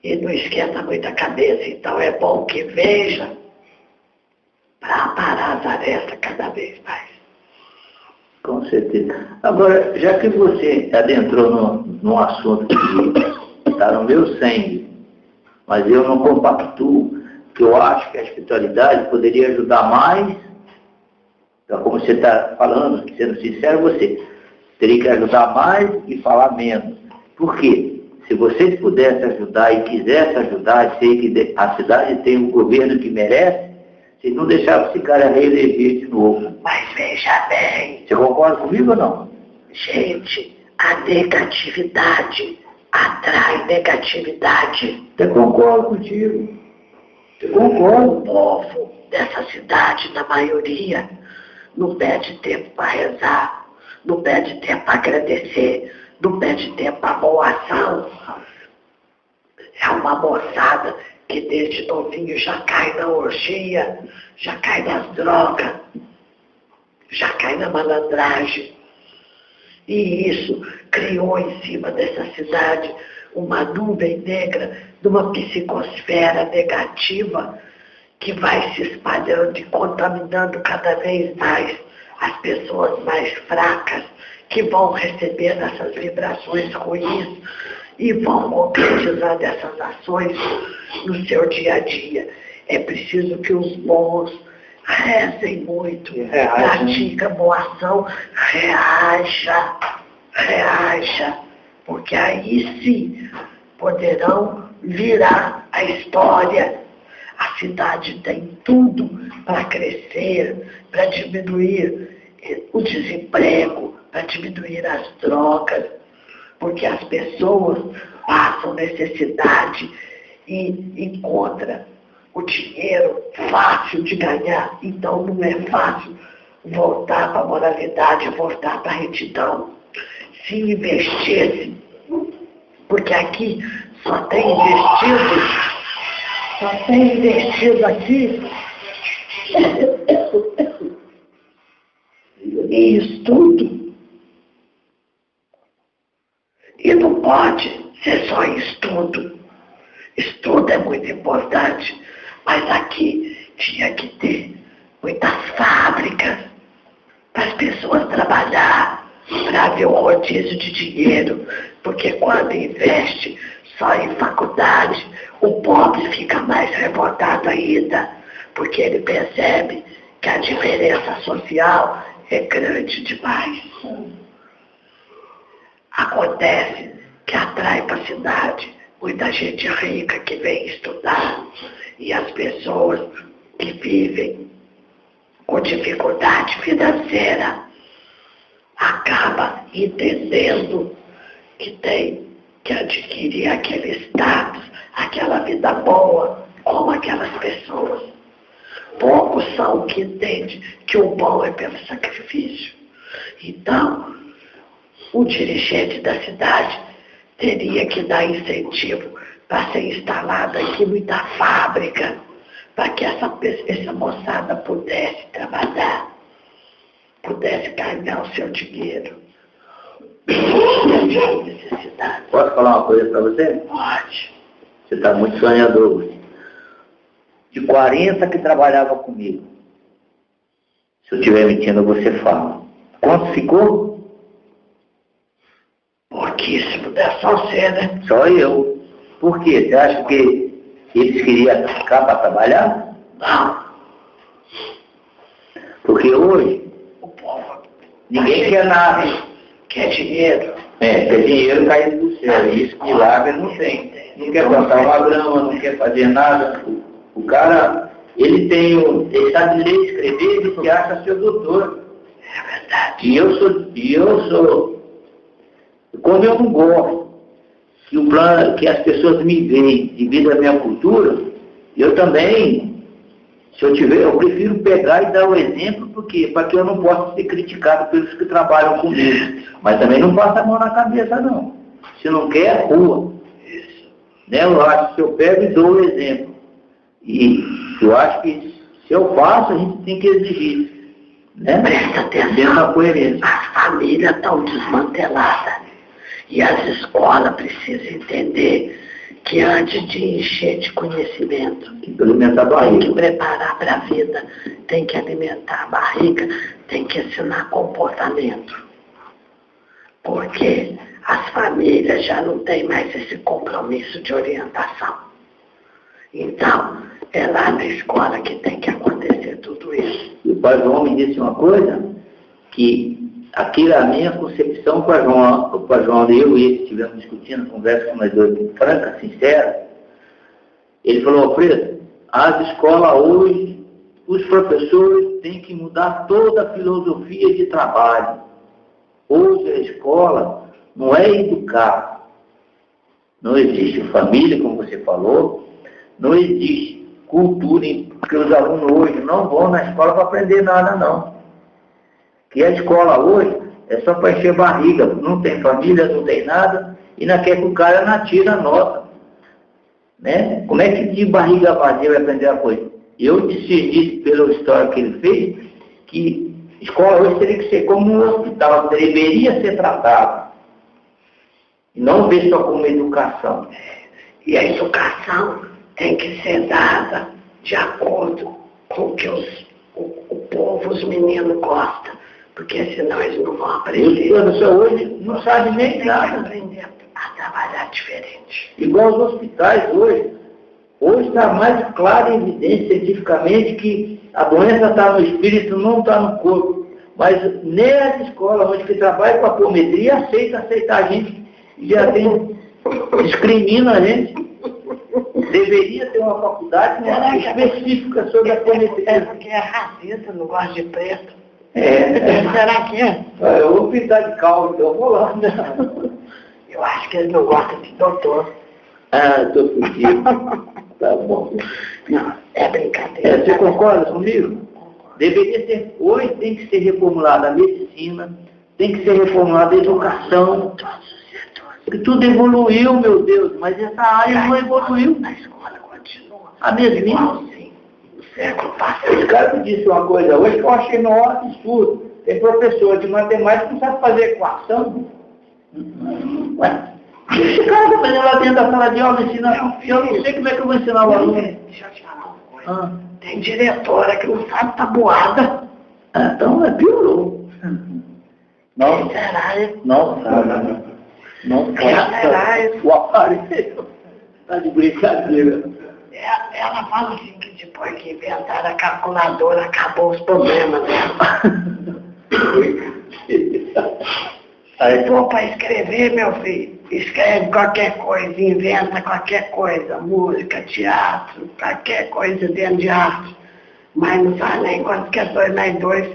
e não esquenta muito a cabeça, então é bom que veja para parar as arestas cada vez mais. Com certeza. Agora, já que você adentrou num assunto que está no meu sangue, mas eu não compactuo, que eu acho que a espiritualidade poderia ajudar mais, então, como você está falando, sendo sincero, você teria que ajudar mais e falar menos. Por quê? Se vocês pudessem ajudar e quisessem ajudar, sei que a cidade tem um governo que merece, vocês não deixavam esse cara reeleger de novo. Mas veja bem, Você concorda comigo ou não? gente, a negatividade atrai negatividade. Eu concordo contigo. Eu concordo. O povo dessa cidade, na maioria, não perde tempo para rezar, não perde tempo para agradecer, não perde tempo para boa ação. É uma moçada que desde novinho já cai na orgia, já cai nas drogas, já cai na malandragem. E isso criou em cima dessa cidade uma nuvem negra de uma psicosfera negativa que vai se espalhando e contaminando cada vez mais as pessoas mais fracas, que vão recebendo essas vibrações ruins e vão concretizando essas ações no seu dia a dia. É preciso que os bons rezem muito, praticam boa ação, reaja, porque aí sim poderão virar a história. A cidade tem tudo para crescer, para diminuir o desemprego, para diminuir as drogas, porque as pessoas passam necessidade e encontram o dinheiro fácil de ganhar. Então não é fácil voltar para a moralidade, voltar para a retidão. Se investisse, porque aqui só tem investido aqui em estudo. E não pode ser só em estudo. Estudo é muito importante, mas aqui tinha que ter muitas fábricas para as pessoas trabalhar, para haver um rodízio de dinheiro, porque quando investe só em faculdade, o pobre fica mais revoltado ainda, porque ele percebe que a diferença social é grande demais. Acontece que atrai para a cidade muita gente rica que vem estudar e as pessoas que vivem com dificuldade financeira acabam entendendo que tem que adquirir aquele status, aquela vida boa, como aquelas pessoas. Poucos são que entendem que o bom é pelo sacrifício. Então, o dirigente da cidade teria que dar incentivo para ser instalada aqui muita fábrica, para que essa moçada pudesse trabalhar, pudesse ganhar o seu dinheiro. Necessidade. Posso falar uma coisa para você? Pode. Você está muito sonhador. De 40 que trabalhava comigo, se eu estiver mentindo, você fala. Quanto ficou? Pouquíssimo, deve só ser, né? Só eu. Por quê? Você acha que eles queriam ficar para trabalhar? Não. Porque hoje, O povo ninguém quer nada. quer dinheiro. Quer dinheiro caído do céu. E isso milagre não tem. Não quer plantar uma grama, não quer fazer nada. O cara, ele sabe ler e escrever, ele se acha seu doutor. É verdade. E eu sou, como eu não gosto que as pessoas me veem devido à minha cultura, eu também, eu prefiro pegar e dar o exemplo, porque para que eu não possa ser criticado pelos que trabalham comigo. Mas também não passa a mão na cabeça, não. Se não quer, rua. Né? Eu acho que eu pego e dou o exemplo. E eu acho que se eu faço, a gente tem que exigir. Né? Presta atenção. Dentro da coerência. As famílias estão desmanteladas. E as escolas precisam entender que antes de encher de conhecimento, Tem que alimentar a tem barriga. que preparar para a vida, tem que alimentar a barriga, tem que ensinar comportamento. Porque as famílias já não têm mais esse compromisso de orientação. Então, é lá na escola que tem que acontecer tudo isso. E o pai João me disse uma coisa, que aquilo é a minha concepção, o pai João e eu e ele estivemos discutindo, conversa com nós dois, franca, sincera. Ele falou: Alfredo, as escolas hoje, os professores têm que mudar toda a filosofia de trabalho. Hoje a escola não é educar. Não existe família, como você falou, não existe cultura, porque os alunos hoje não vão na escola para aprender nada, não. Que a escola hoje é só para encher barriga, não tem família, não tem nada, e não quer que o cara não tire a nota. né? Como é que de barriga vazia vai aprender a coisa? Eu discerni, pela história que ele fez, que escola hoje teria que ser como um hospital, deveria ser tratado. E não ver só como educação. E a educação tem que ser dada de acordo com o que o povo, os meninos gostam. Porque senão eles não vão aprender. Os professores hoje não sabem nem Tem que nada. aprender a trabalhar diferente. Igual os hospitais hoje. Hoje está mais claro e evidente cientificamente que a doença está no espírito, não está no corpo. Mas nem as escolas onde que trabalham com a apometria aceitar a gente. Já tem, discrimina a gente. Deveria ter uma faculdade específica sobre a apometria. É porque é racista, não gosta de preto. Será que é? Eu vou pintar de calma, então eu vou lá. Né? Eu acho que eles não gostam de doutor. Ah, estou fugido. Tá bom. Não, é brincadeira. Você concorda comigo? Deveria ser, hoje tem que ser reformulada a medicina, tem que ser reformulada a educação. Porque tudo evoluiu, meu Deus, mas essa área não evoluiu. Na escola continua. A mesma. Igualzinho. No século passado. Esse cara me disse uma coisa hoje que eu achei no absurdo. Tem professor de matemática que não sabe fazer equação. Ué, esse cara está fazendo lá dentro da sala de aula ensinando. Eu não sei como é que eu vou ensinar o aluno. Deixa eu te falar uma coisa. Tem diretora que não sabe tabuada. Então piorou. Não, Será? não sabe. Não sabe. O aparelho está de brincadeira. Ela fala assim que depois que inventaram a calculadora, acabou os problemas dela. Se for para escrever, meu filho, escreve qualquer coisa, inventa qualquer coisa, música, teatro, qualquer coisa dentro de arte. Mas não sabe nem quanto que é 2 mais 2.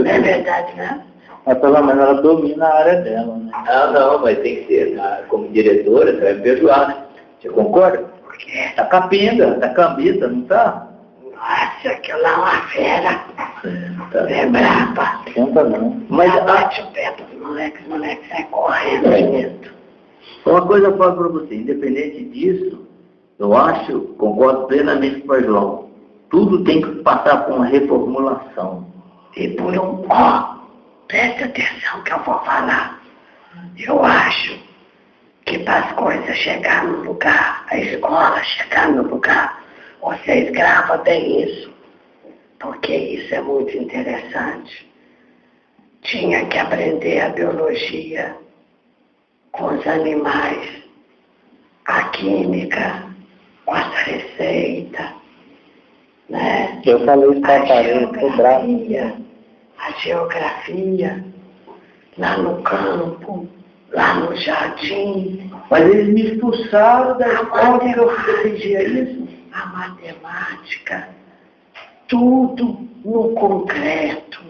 É verdade, né? Mas pelo menos ela domina a área dela, né? Não, mas tem que ser, como diretora, você vai me perdoar, né? Você concorda? Por quê? Tá capenga, tá cambita, não tá? Nossa, aquilo lá é uma fera. Tá. É braba. Tenta não. Mas Ela bate o pé dos moleques, os moleques saem correndo dentro. uma coisa eu falo para você, independente disso, eu acho, concordo plenamente com o João, tudo tem que passar por uma reformulação. E por preste atenção que eu vou falar. Eu acho que para as coisas chegar no lugar, a escola chegar no lugar, vocês gravam bem isso, porque isso é muito interessante. Tinha que aprender a biologia com os animais, a química com as receitas, né? Eu falei isso para a parede, tô bravo. A geografia, lá no campo, lá no jardim. Mas eles me expulsaram da escola que eu defendia isso. A matemática, tudo no concreto,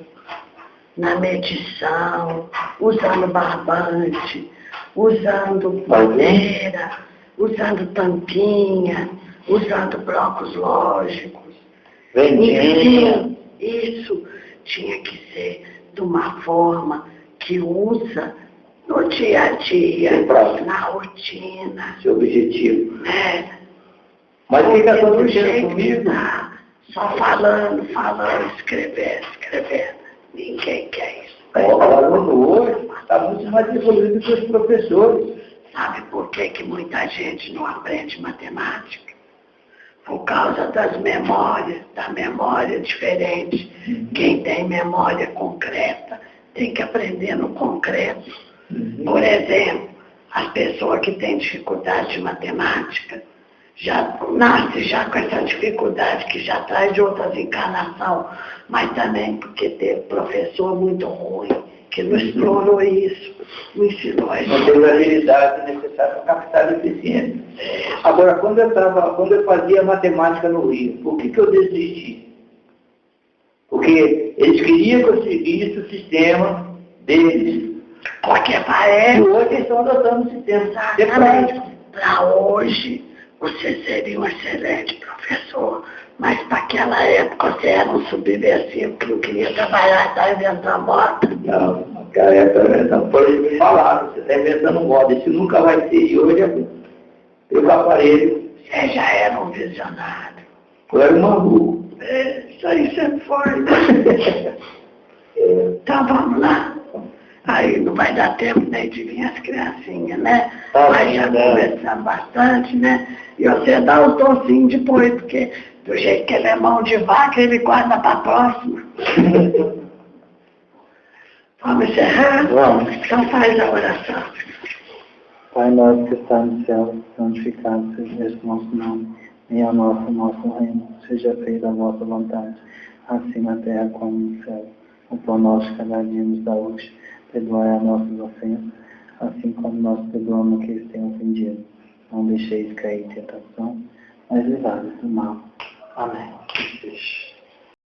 na medição, usando barbante, usando madeira, usando tampinha, usando blocos lógicos. Vendinha. Isso tinha que ser de uma forma que usa no dia a dia, na rotina. Seu objetivo. Né? Mas o que está Do acontecendo jeito comigo? que tá, só falando, escrevendo. Ninguém quer isso. O aluno hoje está muito mais evoluído que os professores. Sabe por que muita gente não aprende matemática? Por causa das memórias, da memória diferente. Quem tem memória concreta tem que aprender no concreto. Por exemplo, as pessoas que têm dificuldade de matemática já nasce já com essa dificuldade que já traz de outras encarnações, mas também porque teve professor muito ruim, que não explorou isso, não ensinou isso. Não teve a habilidade necessária para captar a eficiência. Agora, quando eu fazia matemática no Rio, por que eu desisti? Porque eles queriam que eu seguisse o sistema deles. Porque E parece hoje eles estão adotando o sistema. para hoje você seria um excelente professor, mas para aquela época você era um subversivo que não queria trabalhar e estava inventando moda. Não, Cara, não foi me falaram, você está inventando moda, isso nunca vai ser. E hoje eu com o aparelho. Você já era um visionário. Eu era um maluco. Isso aí sempre foi. Então vamos lá. Aí não vai dar tempo nem de vir as criancinhas, né? Mas já conversamos bastante, né? E você dá o tocinho depois, porque do jeito que ele é mão de vaca, ele guarda para a próxima. Vamos encerrar? Vamos. Então faz a oração. Pai nosso que está no céu, santificado seja o nosso nome. Venha a nosso reino, seja feita a vossa vontade, assim na terra como no céu. O pão nosso cada dia nos dá hoje. Perdoai as nossas ofensas, assim como nós perdoamos aqueles que têm ofendido. Não deixeis cair em tentação, mas livrai-nos do mal. Amém.